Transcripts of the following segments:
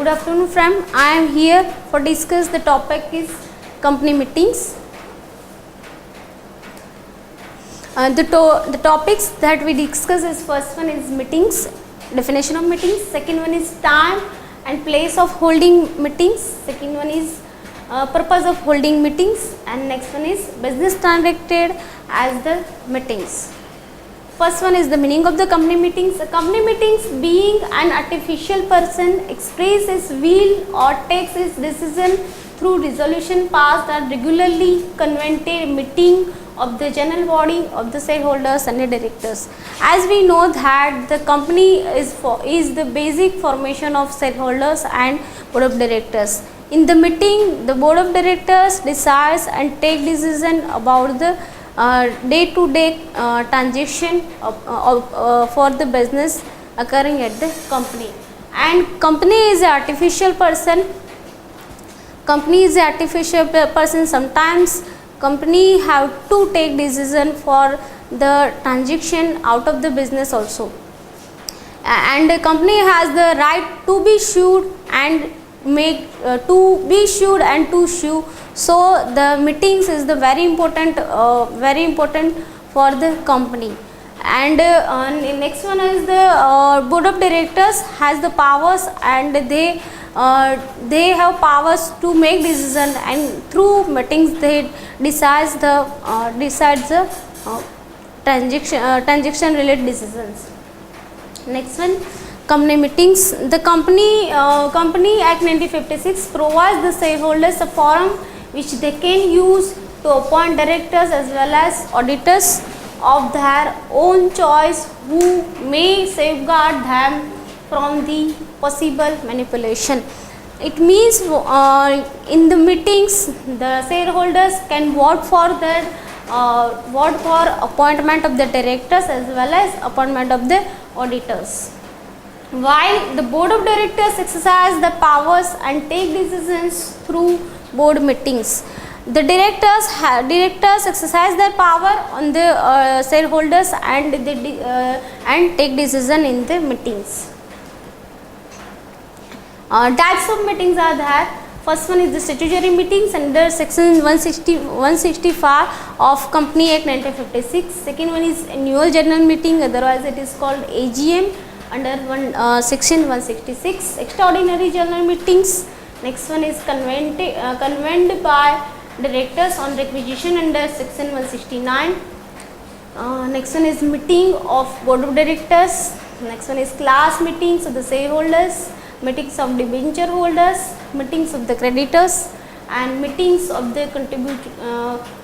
Good afternoon, friend. I am here for discuss the topic is company meetings. The topics that we discuss is first one is meetings, definition of meetings. Second one is time and place of holding meetings. Second one is purpose of holding meetings, and next one is business transacted as the meetings. First one is the meaning of the company meetings. A company meetings being an artificial person expresses his will or takes his decision through resolution passed at regularly convened meeting of the general body of the shareholders and the directors. As we know that the company is the basic formation of shareholders and board of directors. In the meeting, the board of directors decides and take decision about the day-to-day transaction for the business occurring at the company. And company is an artificial person. Sometimes company have to take decision for the transaction out of the business also, and the company has the right to be sued and to sue. So the meetings is the very important for the company. And next one is the board of directors has the powers, and they have powers to make decision, and through meetings they decides the transaction related decisions. Next one, company meetings. The Company Act 1956 provides the shareholders a forum which they can use to appoint directors as well as auditors of their own choice, who may safeguard them from the possible manipulation. It means in the meetings the shareholders can vote for appointment of the directors as well as appointment of the auditors. While the board of directors exercise the powers and take decisions through board meetings, the directors exercise their power on the shareholders and take decision in the meetings. Types of meetings are there. First one is the statutory meetings under section 165 of Company Act 1956. Second one is annual general meeting, otherwise it is called AGM under section 166. Extraordinary general meetings. Next one is convened by directors on requisition under section 169. Next one is meeting of board of directors. Next one is class meetings of the shareholders, meetings of debenture holders, meetings of the creditors, and meetings of the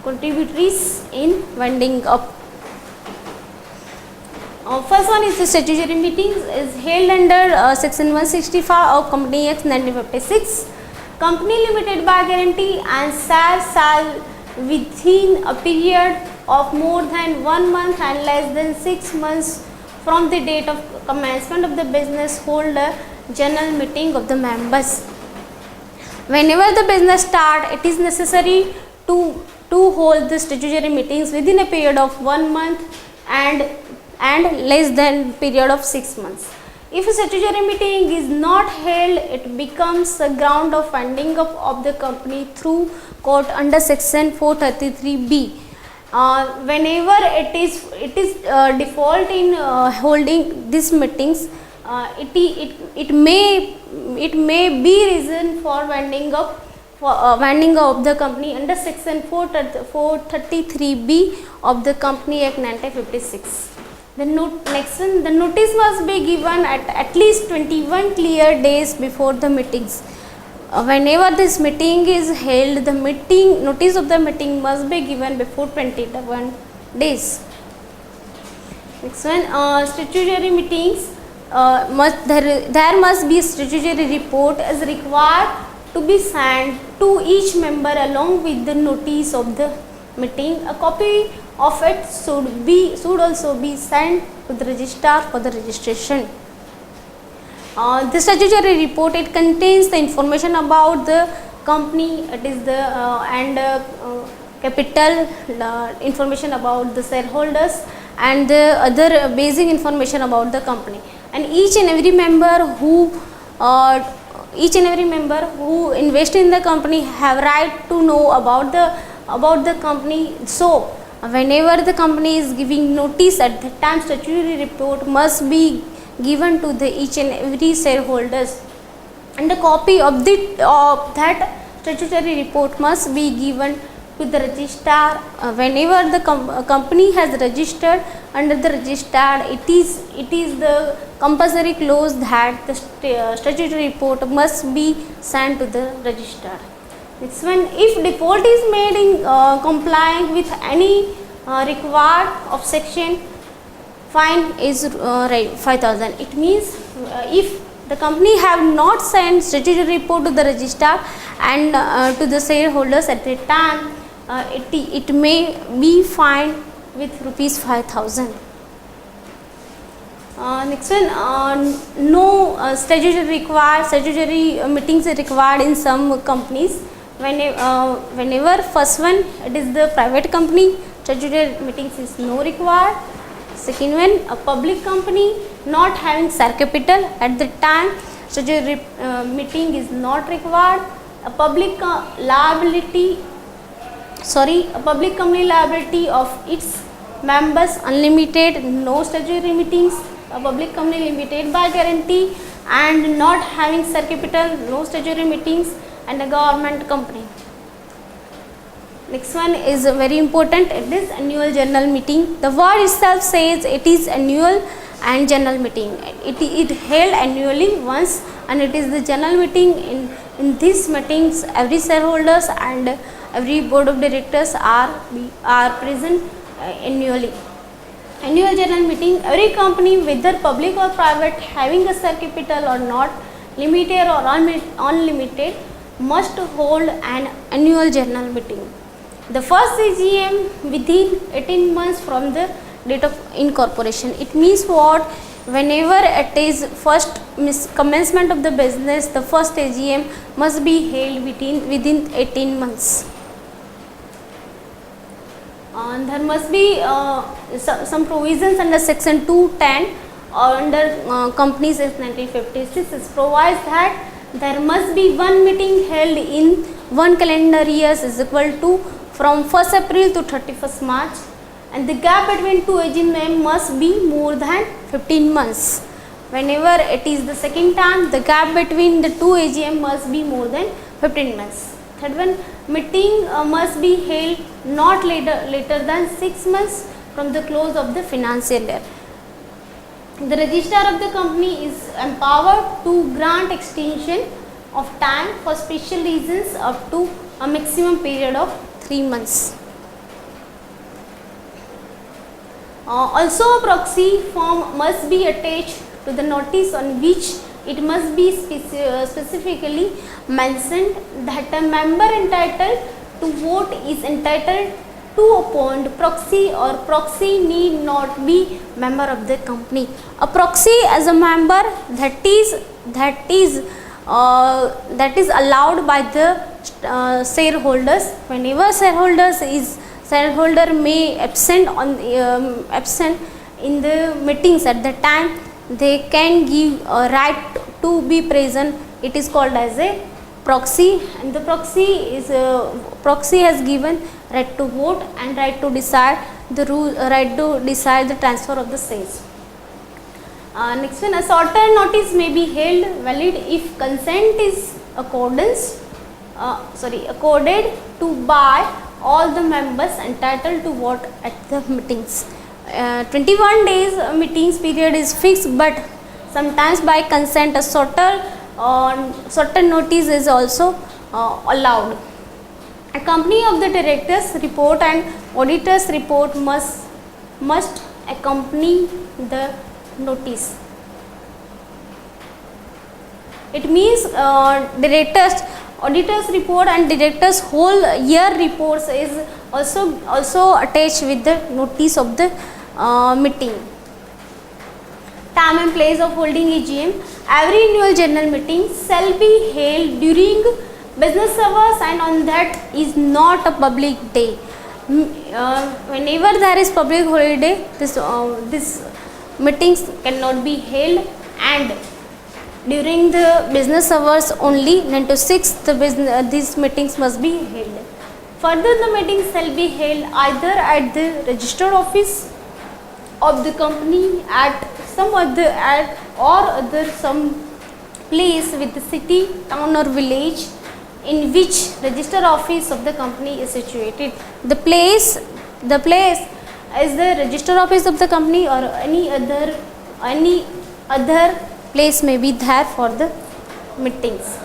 contributories in winding up. First one is the statutory meetings is held under section 165 of Company Act 1956. Company limited by guarantee and shall within a period of more than 1 month and less than 6 months from the date of commencement of the business hold a general meeting of the members. Whenever the business start, it is necessary to hold the statutory meetings within a period of 1 month and less than period of 6 months. If a statutory meeting is not held, it becomes a ground of funding of the company through court under section 433B. Whenever it is default in holding these meetings, it may be reason for winding up the company under section 433B of the Company Act 1956. The next one, the notice must be given at least 21 clear days before the meetings. Whenever this meeting is held, the notice of the meeting must be given before 21 days. Next one, statutory meetings. There must be a statutory report as required to be sent to each member along with the notice of the meeting. A copy of it should also be sent to the registrar for the registration. The statutory report, it contains the information about the company, it is the capital, information about the shareholders, and the other basic information about the company. And each and every member who each and every member who invest in the company have right to know about the company. So whenever the company is giving notice, at the time statutory report must be given to the each and every shareholders, and a copy of that statutory report must be given to the registrar. Whenever the company has registered under the registrar, it is the compulsory clause that the statutory report must be sent to the registrar. Next one, if default is made in complying with any required of section, fine is 5,000. It means if the company have not sent statutory report to the registrar and to the shareholders at the time, it may be fined with rupees 5,000. Next one, no statutory meetings are required in some companies. Whenever first one, it is the private company, statutory meetings is no required. Second one, a public company not having share capital, at the time statutory meeting is not required. A public company liability of its members unlimited, no statutory meetings. A public company limited by guarantee and not having share capital, no statutory meetings. And a government company. Next one is very important, it is annual general meeting. The word itself says it is annual and general meeting. It held annually once, and it is the general meeting. In these meetings, every shareholders and every board of directors are present annually. Annual general meeting, every company whether public or private having a share capital or not, limited or unlimited, must hold an annual general meeting. The first AGM within 18 months from the date of incorporation. It means what? Whenever it is first commencement of the business, the first AGM must be held within 18 months. There must be some provisions under section 210 or under Companies Act 1956. It provides that there must be one meeting held in one calendar years is equal to from 1st April to 31st March, and the gap between two AGM must be more than 15 months. Whenever it is the second time, the gap between the two AGM must be more than 15 months. Third one, meeting must be held not later than 6 months from the close of the financial year. The registrar of the company is empowered to grant extension of time for special reasons up to a maximum period of 3 months. Also, a proxy form must be attached to the notice on which it must be specifically mentioned that a member entitled to vote is entitled to appoint proxy, or proxy need not be member of the company. A proxy as a member that is allowed by the shareholders. Whenever shareholder may absent in the meetings, at the time they can give a right to be present. It is called as a proxy, and the proxy has given right to vote and right to decide the transfer of the shares. Next one, a shorter notice may be held valid if consent is accorded to by all the members entitled to vote at the meetings. 21 days meetings period is fixed, but sometimes by consent a shorter notice is also allowed. A company of the directors report and auditors report must accompany the notice. It means auditors report and directors whole year reports is also attached with the notice of the meeting. Time and place of holding AGM. Every annual general meeting shall be held during business hours and on that is not a public day. Whenever there is public holiday, this meetings cannot be held, and during the business hours only. 9 to 6 these meetings must be held. Further, the meetings shall be held either at the registered office of the company at some other some place with the city, town or village in which registered office of the company is situated. The place is the registered office of the company, or any other place may be there for the meetings.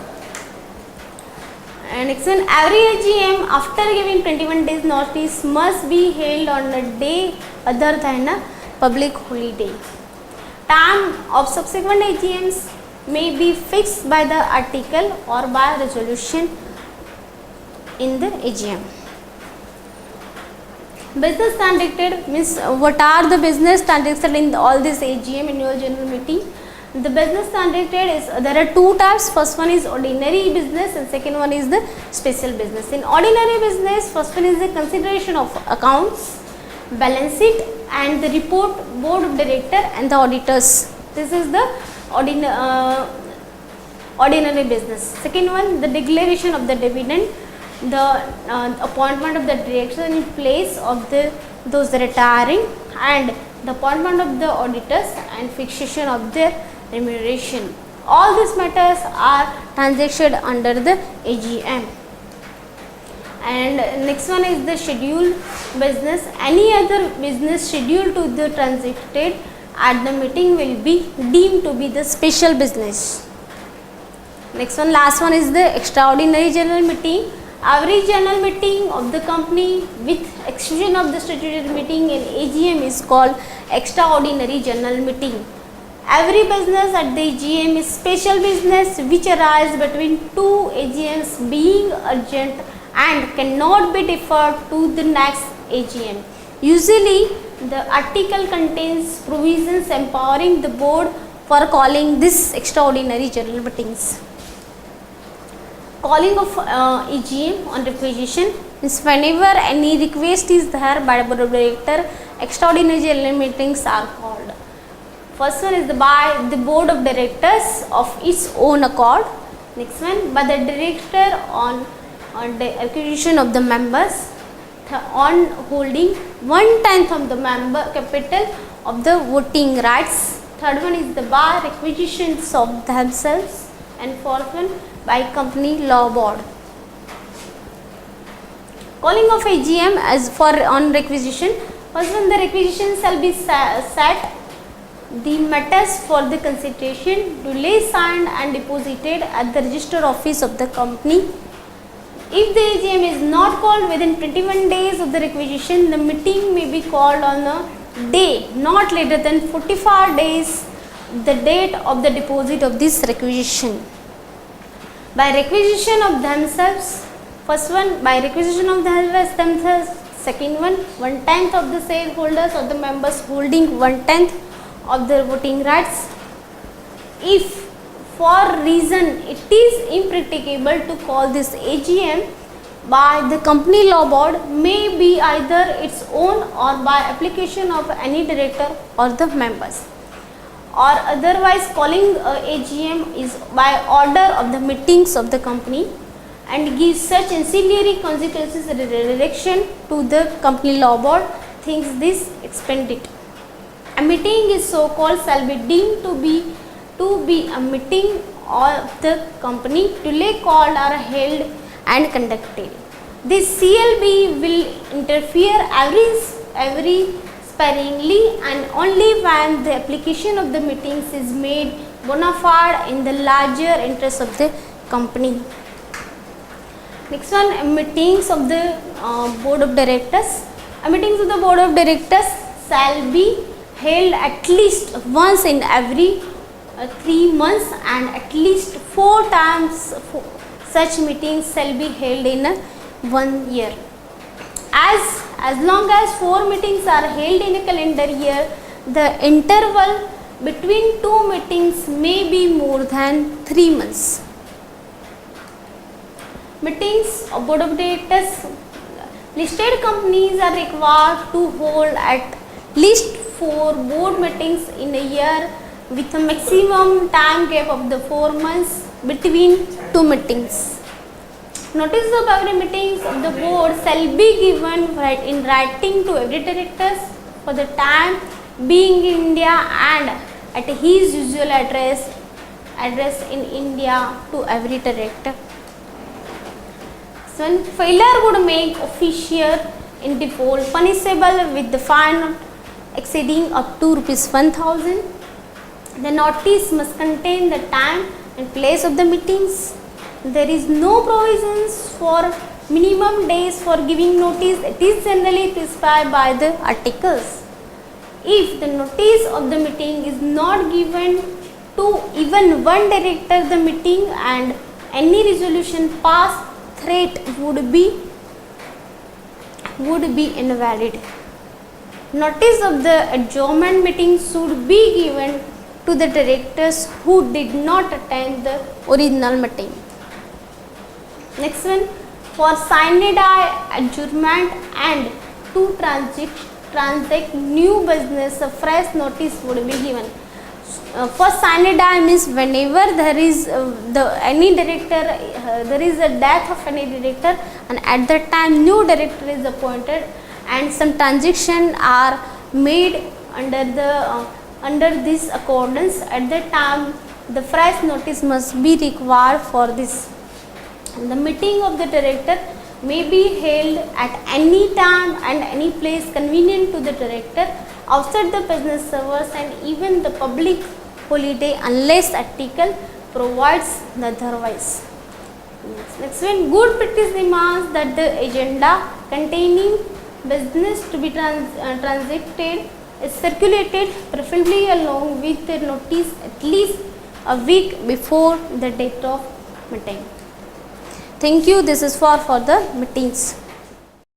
And next one, every AGM after giving 21 days notice must be held on a day other than a public holiday. Time of subsequent AGMs may be fixed by the article or by resolution in the AGM. Business conducted means what are the business conducted in all this AGM, annual general meeting. The business conducted is, there are two types. First one is ordinary business and second one is the special business. In ordinary business, first one is the consideration of accounts, balance sheet and the report, board of director and the auditors. This is the ordinary business. Second one, the declaration of the dividend, the appointment of the director in place of those retiring, and the appointment of the auditors and fixation of their remuneration. All these matters are transacted under the AGM. And next one is the scheduled business. Any other business scheduled to be transacted at the meeting will be deemed to be the special business. Next one, last one is the extraordinary general meeting. Every general meeting of the company with exclusion of the statutory meeting in AGM is called extraordinary general meeting. Every business at the AGM is special business which arise between two AGMs being urgent and cannot be deferred to the next AGM. Usually, the article contains provisions empowering the board for calling this extraordinary general meetings. Calling of AGM on requisition is whenever any request is there by the board of director, extraordinary general meetings are called. First one is by the board of directors of its own accord. Next one, by the director on the acquisition of the members, on holding 1/10 of the member capital of the voting rights. Third one is the by requisitions of themselves, and fourth one by company law board. Calling of AGM as for on requisition. First one, the requisition shall be set the matters for the consideration duly signed and deposited at the registered office of the company. If the AGM is not called within 21 days of the requisition, the meeting may be called on a day not later than 45 days the date of the deposit of this requisition. By requisition of themselves, first one by requisition of themselves, second one 1/10 of the shareholders or the members holding 1/10 of their voting rights. If for reason it is impracticable to call this AGM by the company law board, may be either its own or by application of any director or the members, or otherwise calling AGM is by order of the meetings of the company and gives such ancillary consequences in direction to the company law board thinks this expended. A meeting is so called shall be deemed to be a meeting of the company duly called or held and conducted. This CLB will interfere every sparingly and only when the application of the meetings is made bona fide in the larger interest of the company. Next one, meetings of the board of directors. Meetings of the board of directors shall be held at least once in every 3 months and at least 4 times. Such meetings shall be held in 1 year. As long as 4 meetings are held in a calendar year, the interval between 2 meetings may be more than 3 months. Meetings of board of directors. Listed companies are required to hold at least 4 board meetings in a year with a maximum time gap of the 4 months between two meetings. Notice of every meetings of the board shall be given in writing to every directors for the time being in India and at his usual address in India to every director. So, failure would make official in default punishable with the fine exceeding up to ₹1,000. The notice must contain the time and place of the meetings. There is no provisions for minimum days for giving notice. It is generally prescribed by the articles. If the notice of the meeting is not given to even one director, the meeting and any resolution passed threat would be invalid. Notice of the adjournment meeting should be given to the directors who did not attend the original meeting. Next one, for sine die adjournment and to transact new business, a fresh notice would be given. For sine die means whenever there is any director, there is a death of any director, and at that time new director is appointed and some transaction are made under this accordance. At that time the fresh notice must be required for this. The meeting of the director may be held at any time and any place convenient to the director outside the business hours and even the public holiday unless article provides otherwise. Next one, good practice demands that the agenda containing business to be transacted is circulated preferably along with the notice at least a week before the date of meeting. Thank you. This is for the meetings.